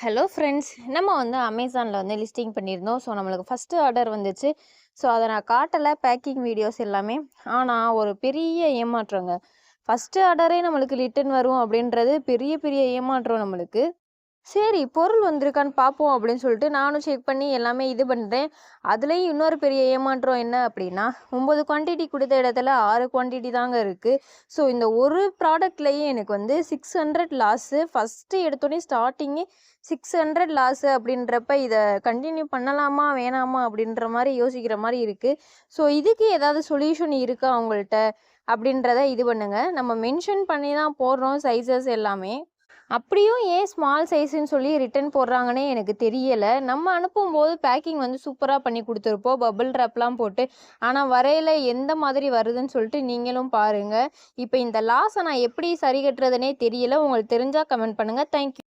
Hello friends, நம்ம வந்து அமேசானில் வந்து லிஸ்டிங் பண்ணியிருந்தோம். ஸோ நம்மளுக்கு ஃபஸ்ட்டு ஆர்டர் வந்துச்சு. ஸோ அதை நான் காட்டலை, பேக்கிங் வீடியோஸ் எல்லாமே. ஆனால் ஒரு பெரிய ஏமாற்றங்க. ஃபஸ்ட்டு ஆர்டரே நம்மளுக்கு ரிட்டன் வரும் அப்படின்றது பெரிய பெரிய ஏமாற்றம் நம்மளுக்கு. சரி, பொருள் வந்திருக்கான்னு பார்ப்போம் அப்படின்னு சொல்லிட்டு நானும் செக் பண்ணி எல்லாமே இது பண்ணுறேன். அதுலேயும் இன்னொரு பெரிய ஏமாற்றம் என்ன அப்படின்னா, 9 குவான்டிட்டி கொடுத்த இடத்துல 6 குவான்டிட்டி தாங்க இருக்குது. ஸோ இந்த ஒரு ப்ராடக்ட்லேயே எனக்கு வந்து 600 லாஸு. ஃபஸ்ட்டு எடுத்தோடனே ஸ்டார்டிங்கே 600 லாஸு அப்படின்றப்ப இதை கண்டினியூ பண்ணலாமா வேணாமா அப்படின்ற மாதிரி யோசிக்கிற மாதிரி இருக்குது. ஸோ இதுக்கு ஏதாவது சொல்யூஷன் இருக்கா அவங்கள்ட்ட அப்படின்றத இது பண்ணுங்க. நம்ம மென்ஷன் பண்ணி தான் போடுறோம் சைஸஸ் எல்லாமே. அப்படியும் ஏன் ஸ்மால் சைஸ்ன்னு சொல்லி ரிட்டன் போடுறாங்கன்னே எனக்கு தெரியலை. நம்ம அனுப்பும்போது பேக்கிங் வந்து சூப்பராக பண்ணி கொடுத்துருப்போம், பபிள் ரேப்லாம் போட்டு. ஆனால் வரையில் எந்த மாதிரி வருதுன்னு சொல்லிட்டு நீங்களும் பாருங்கள். இப்போ இந்த லாஸை நான் எப்படி சரி கட்டுறதுனே தெரியல. உங்களுக்கு தெரிஞ்சால் கமெண்ட் பண்ணுங்கள். தேங்க்யூ.